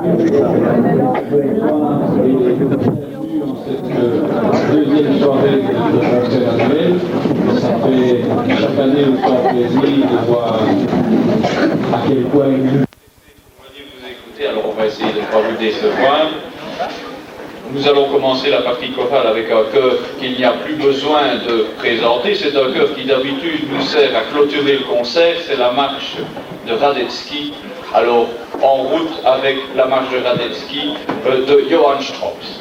Deuxième soirée de concert annuel. Ça fait chaque année autant plaisir de voir à quel point vous écoutez. Alors on va essayer de ne pas vous décevoir. Nous allons commencer la partie chorale avec un chœur qu'il n'y a plus besoin de présenter. C'est un chœur qui d'habitude nous sert à clôturer le concert. C'est la marche de Radetzky. Alors en route avec la marche de Radetzky de Johann Strauss.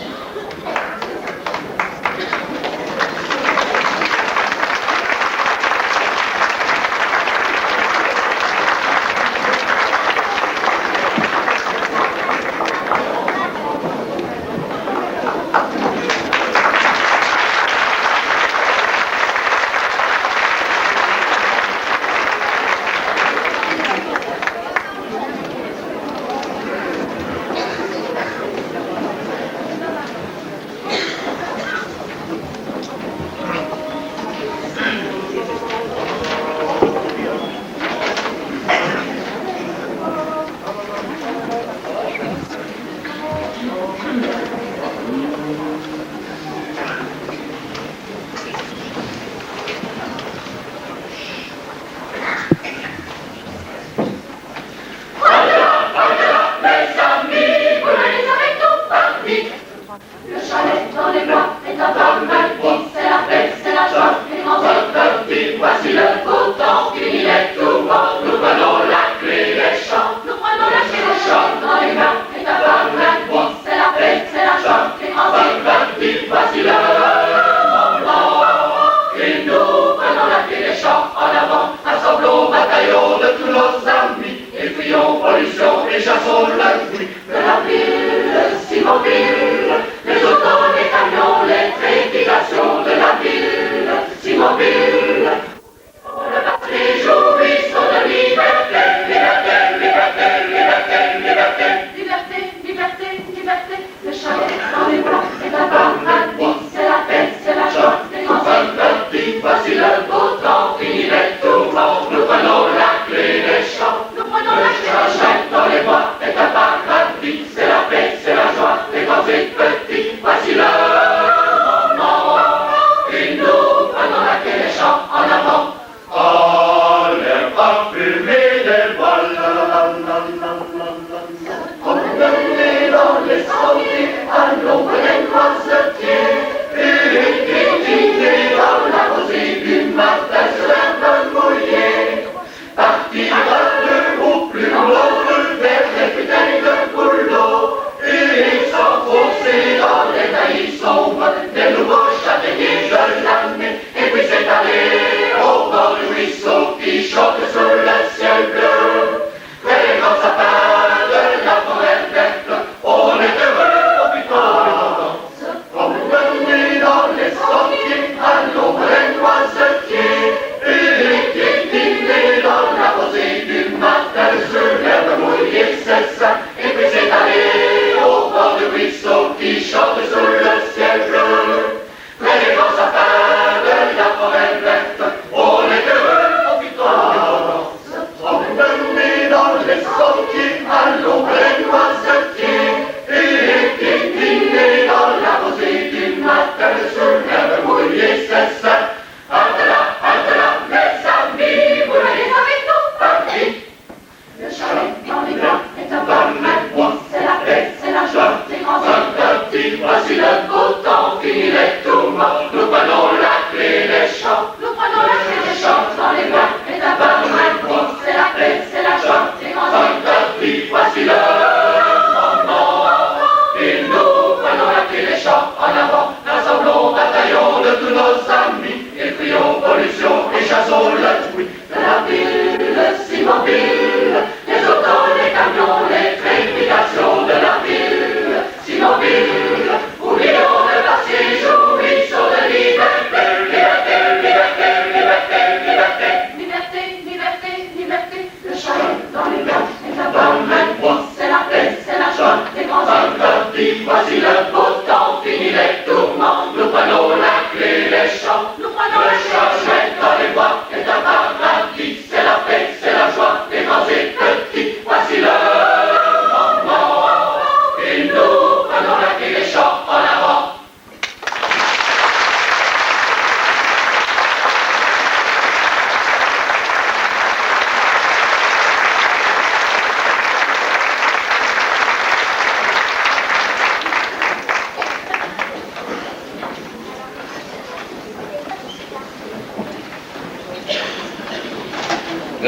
C'est la joie des grands et petits, voici le moment.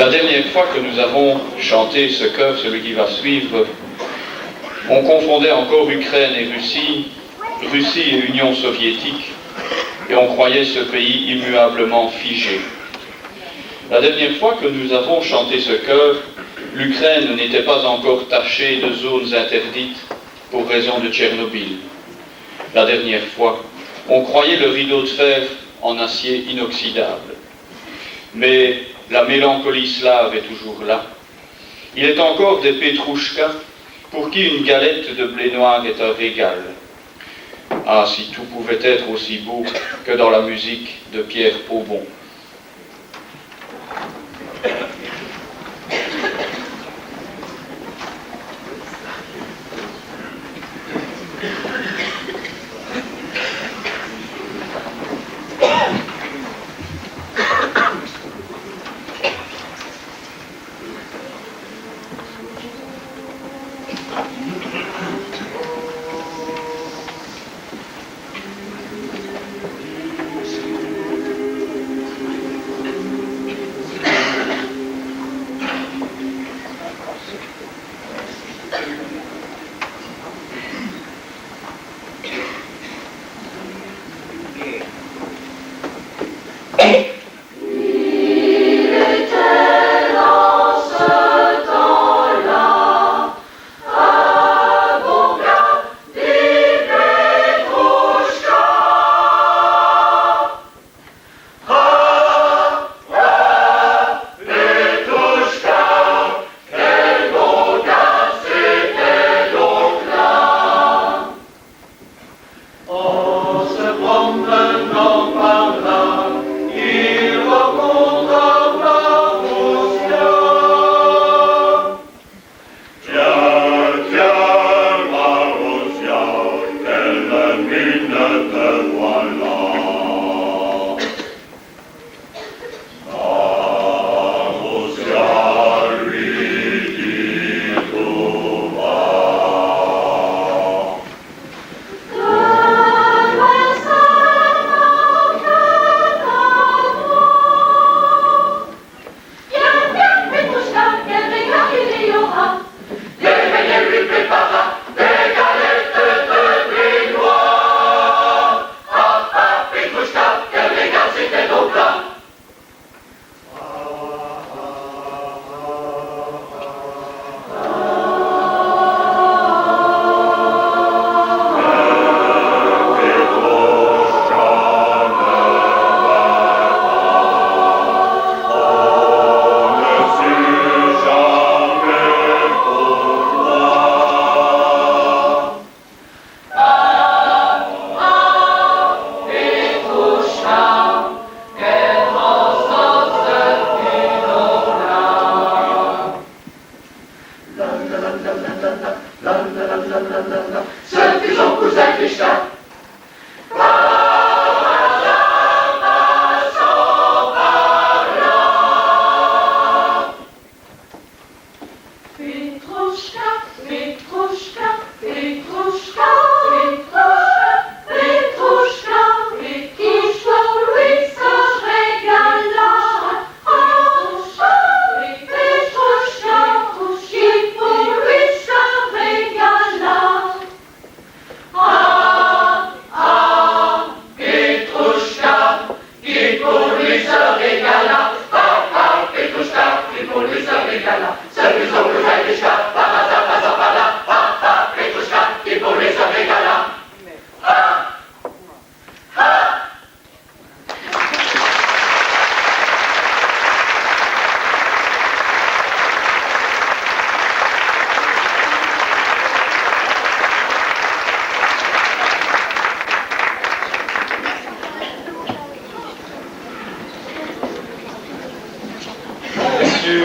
La dernière fois que nous avons chanté ce chœur, celui qui va suivre, on confondait encore Ukraine et Russie, Russie et Union soviétique, et on croyait ce pays immuablement figé. La dernière fois que nous avons chanté ce chœur, l'Ukraine n'était pas encore tachée de zones interdites pour raison de Tchernobyl. La dernière fois, on croyait le rideau de fer en acier inoxydable. Mais la mélancolie slave est toujours là. Il est encore des Petrouchkas pour qui une galette de blé noir est un régal. Ah, si tout pouvait être aussi beau que dans la musique de Pierre Paubon.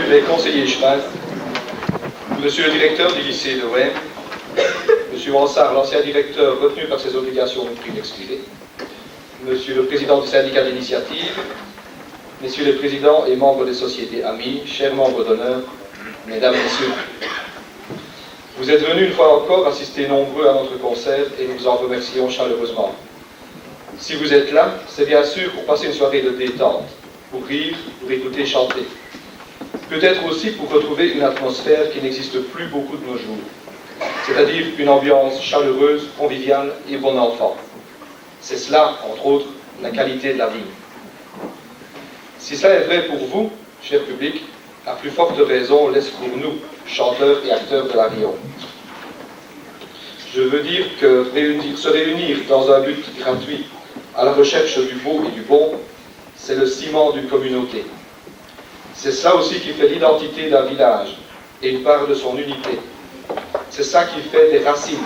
Les conseillers Schwaz, Monsieur le directeur du lycée de Wem, Monsieur Hansard, l'ancien directeur retenu par ses obligations de prime excusée, Monsieur le président du syndicat d'initiative, Messieurs les présidents et membres des sociétés amies, chers membres d'honneur, Mesdames, Messieurs, vous êtes venus une fois encore assister nombreux à notre concert et nous vous en remercions chaleureusement. Si vous êtes là, c'est bien sûr pour passer une soirée de détente, pour rire, pour écouter chanter. Peut-être aussi pour retrouver une atmosphère qui n'existe plus beaucoup de nos jours, c'est-à-dire une ambiance chaleureuse, conviviale et bon enfant. C'est cela, entre autres, la qualité de la vie. Si cela est vrai pour vous, cher public, à plus forte raison laisse pour nous, chanteurs et acteurs de la Rion. Je veux dire que se réunir dans un but gratuit, à la recherche du beau et du bon, c'est le ciment d'une communauté. C'est cela aussi qui fait l'identité d'un village et une part de son unité. C'est ça qui fait des racines,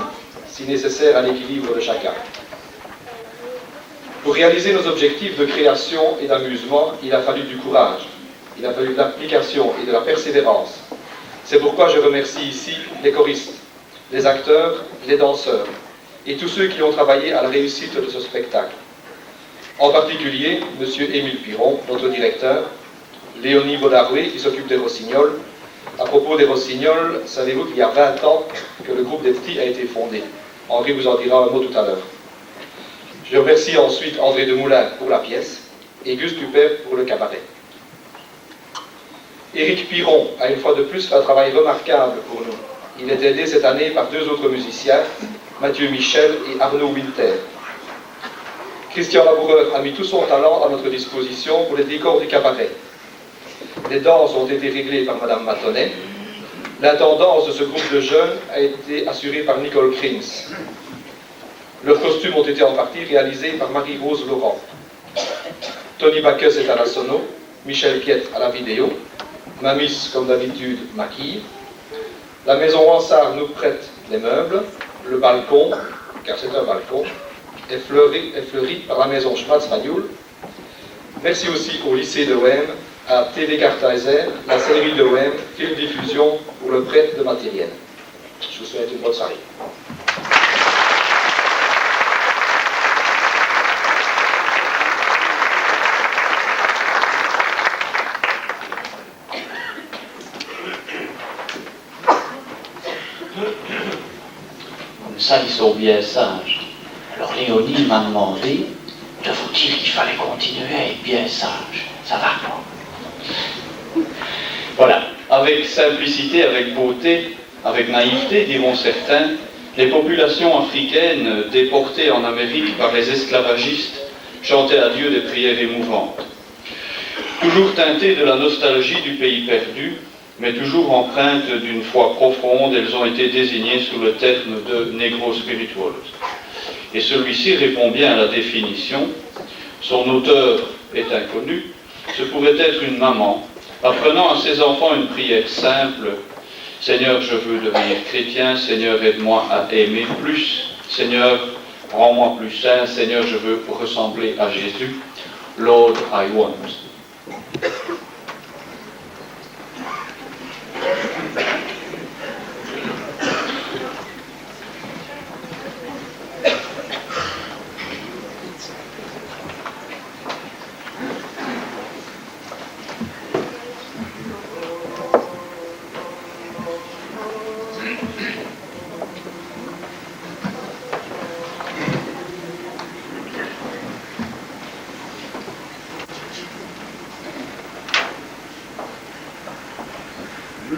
si nécessaire à l'équilibre de chacun. Pour réaliser nos objectifs de création et d'amusement, il a fallu du courage, il a fallu de l'application et de la persévérance. C'est pourquoi je remercie ici les choristes, les acteurs, les danseurs et tous ceux qui ont travaillé à la réussite de ce spectacle. En particulier, M. Émile Piron, notre directeur, Léonie Baudaroué, qui s'occupe des rossignols. À propos des rossignols, savez-vous qu'il y a 20 ans que le groupe des petits a été fondé? Henri vous en dira un mot tout à l'heure. Je remercie ensuite André Demoulin pour la pièce et Gus Duper pour le cabaret. Éric Piron a une fois de plus fait un travail remarquable pour nous. Il est aidé cette année par 2 autres musiciens, Mathieu Michel et Arnaud Winter. Christian Laboureur a mis tout son talent à notre disposition pour les décors du cabaret. Les danses ont été réglées par Madame Matonnet. L'intendance de ce groupe de jeunes a été assurée par Nicole Krins. Leurs costumes ont été en partie réalisés par Marie-Rose Laurent. Tony Bacchus est à la sono, Michel Piette à la vidéo, Mamis, comme d'habitude, maquille. La maison Hansard nous prête les meubles, le balcon, car c'est un balcon, est fleuri par la maison Schmatz-Ragnoul. Merci aussi au lycée de Wem, à TV Kartheiser, la série de Wem, Film Diffusion pour le prêt de matériel. Je vous souhaite une bonne soirée. Ça, ils sont bien sages. Alors Léonie m'a demandé de vous dire qu'il fallait continuer à être bien sage. Ça va pas? Voilà, avec simplicité, avec beauté, avec naïveté, diront certains, les populations africaines déportées en Amérique par les esclavagistes chantaient à Dieu des prières émouvantes. Toujours teintées de la nostalgie du pays perdu, mais toujours empreintes d'une foi profonde, elles ont été désignées sous le terme de Negro Spirituals. Et celui-ci répond bien à la définition. Son auteur est inconnu. Ce pourrait être une maman, apprenant à ses enfants une prière simple. Seigneur, je veux devenir chrétien. Seigneur, aide-moi à aimer plus. Seigneur, rends-moi plus saint. Seigneur, je veux ressembler à Jésus. Lord, I want.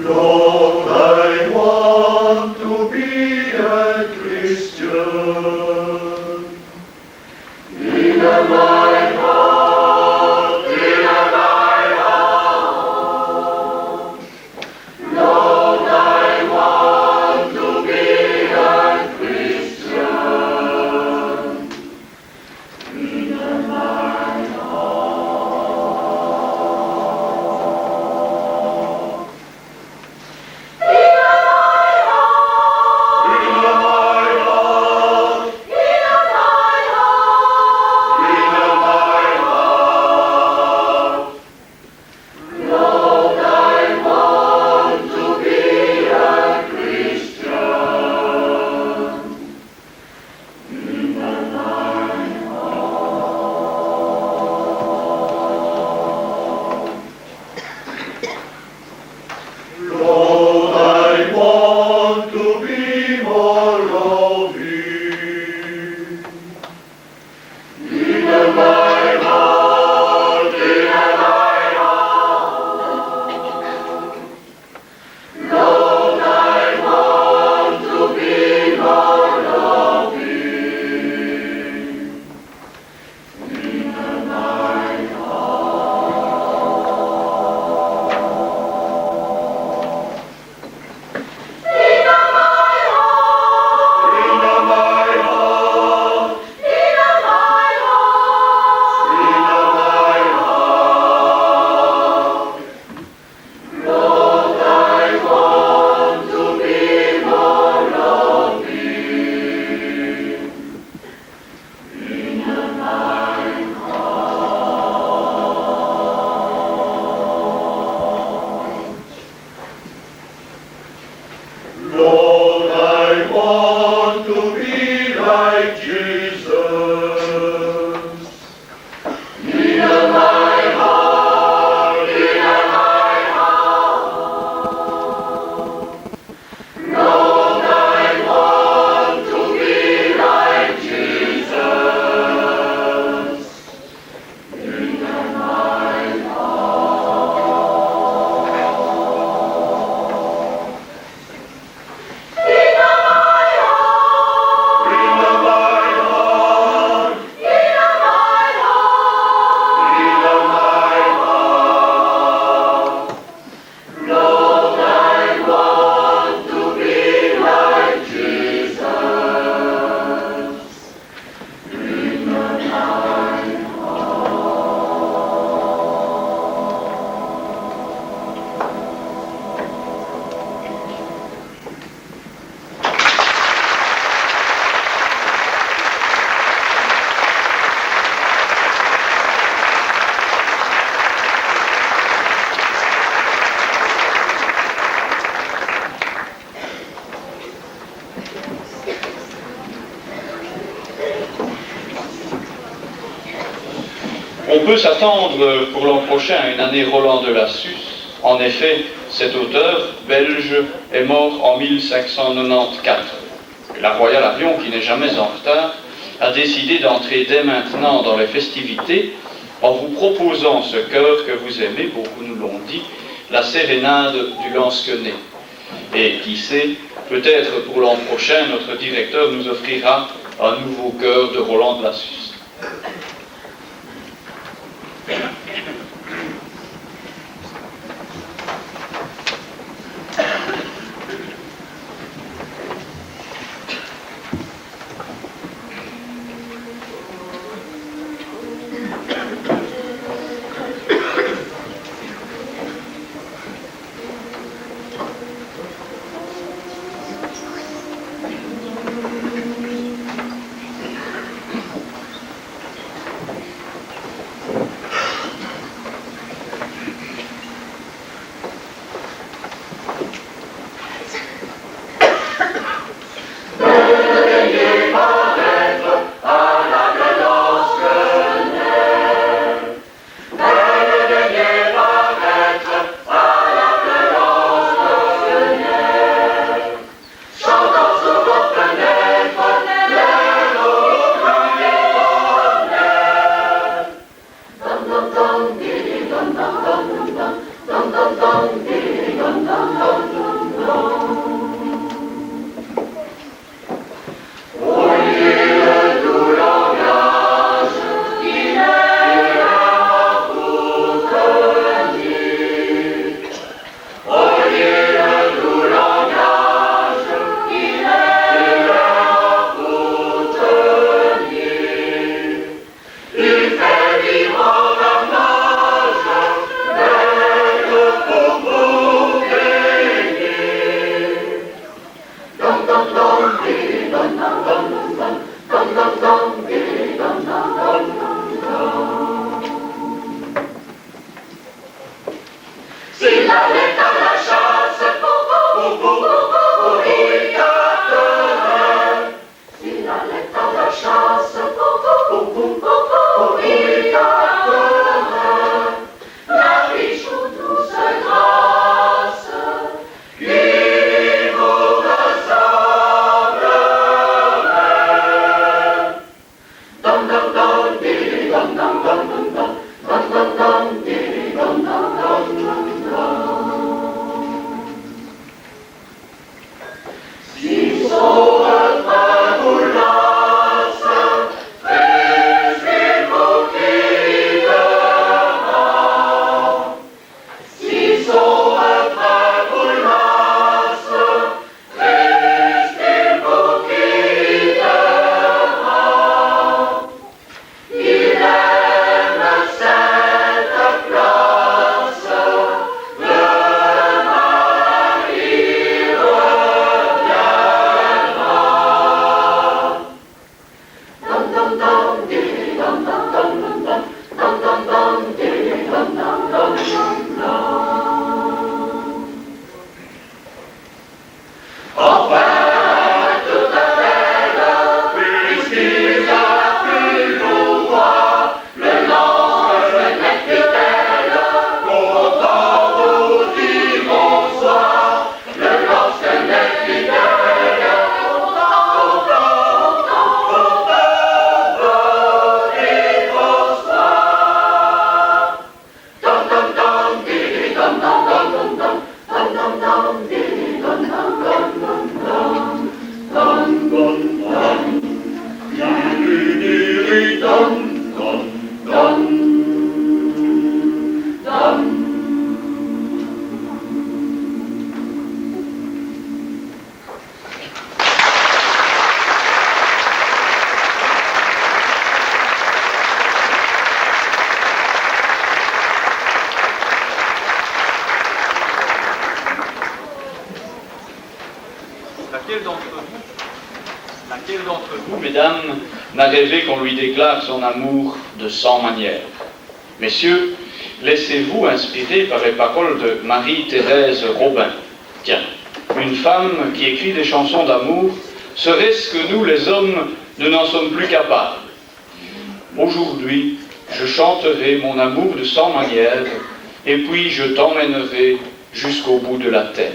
Lord, I want to be a Christian. In my heart, in my heart. Lord, I want to be a Christian. In my heart. want to be like Jesus. In my heart, in my heart. Lord, I want to be like Jesus. In my On peut s'attendre pour l'an prochain à une année Roland de Lassus. En effet, cet auteur belge est mort en 1594. La Royal Avion, qui n'est jamais en retard, a décidé d'entrer dès maintenant dans les festivités en vous proposant ce chœur que vous aimez, beaucoup nous l'ont dit, la sérénade du Lansquenet. Et qui sait, peut-être pour l'an prochain, notre directeur nous offrira un nouveau chœur de Roland de Lassus. Laquelle d'entre vous, mesdames, n'a rêvé qu'on lui déclare son amour de 100 manières? Messieurs, laissez-vous inspirer par les paroles de Marie-Thérèse Robin. Tiens, une femme qui écrit des chansons d'amour, serait-ce que nous, les hommes, ne n'en sommes plus capables? Aujourd'hui, je chanterai mon amour de 100 manières, et puis je t'emmènerai jusqu'au bout de la terre.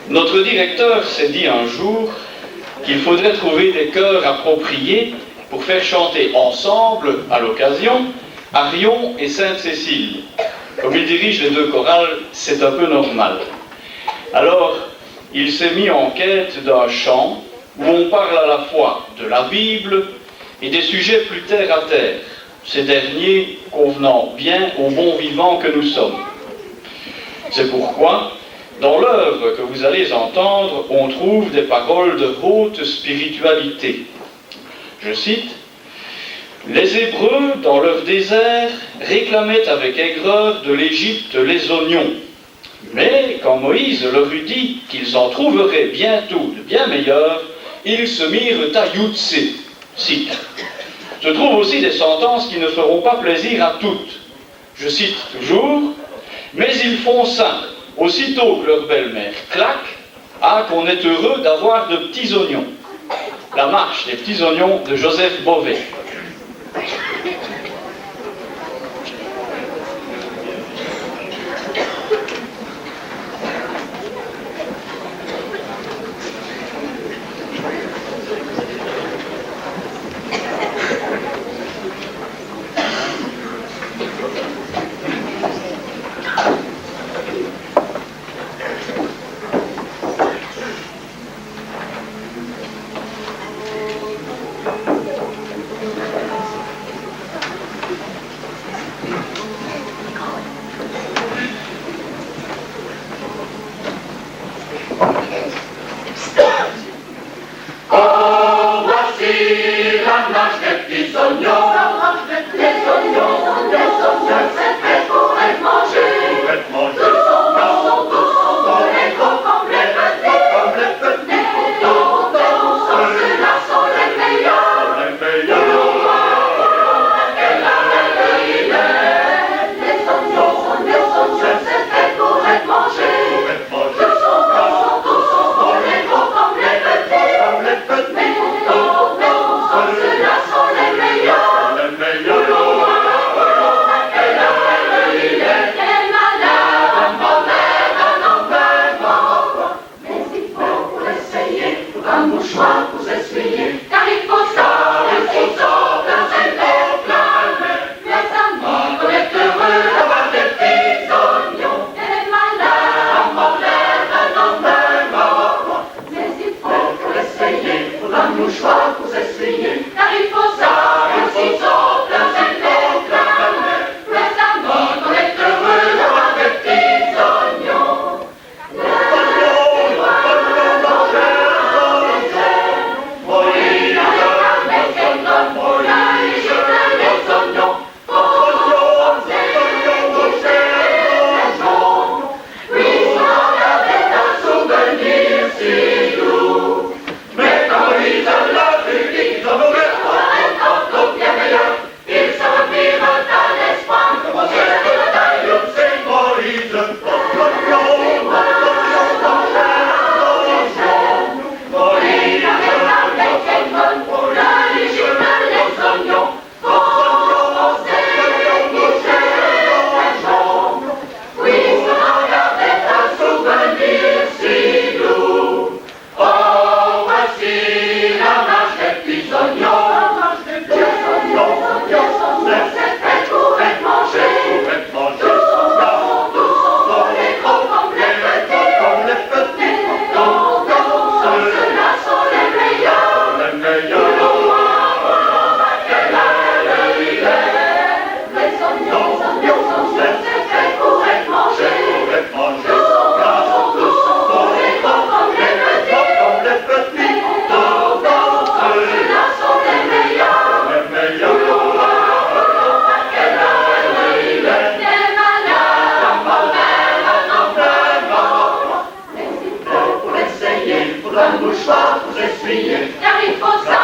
Notre directeur s'est dit un jour qu'il faudrait trouver des chœurs appropriés pour faire chanter ensemble, à l'occasion, Arion et Sainte-Cécile. Comme il dirige les deux chorales, c'est un peu normal. Alors, il s'est mis en quête d'un chant où on parle à la fois de la Bible et des sujets plus terre à terre, ces derniers convenant bien au bon vivant que nous sommes. C'est pourquoi, dans l'œuvre que vous allez entendre, on trouve des paroles de haute spiritualité. Je cite: « Les Hébreux, dans leur désert, réclamaient avec aigreur de l'Égypte les oignons. Mais quand Moïse leur eut dit qu'ils en trouveraient bientôt de bien meilleurs, ils se mirent à youtser. » Cite. Se trouvent aussi des sentences qui ne feront pas plaisir à toutes. Je cite toujours, « Mais ils font ça, aussitôt que leur belle-mère claque, ah qu'on est heureux d'avoir de petits oignons. » La marche des petits oignons de Joseph Beauvais. un mouchoir pour essuyer, car il faut ça.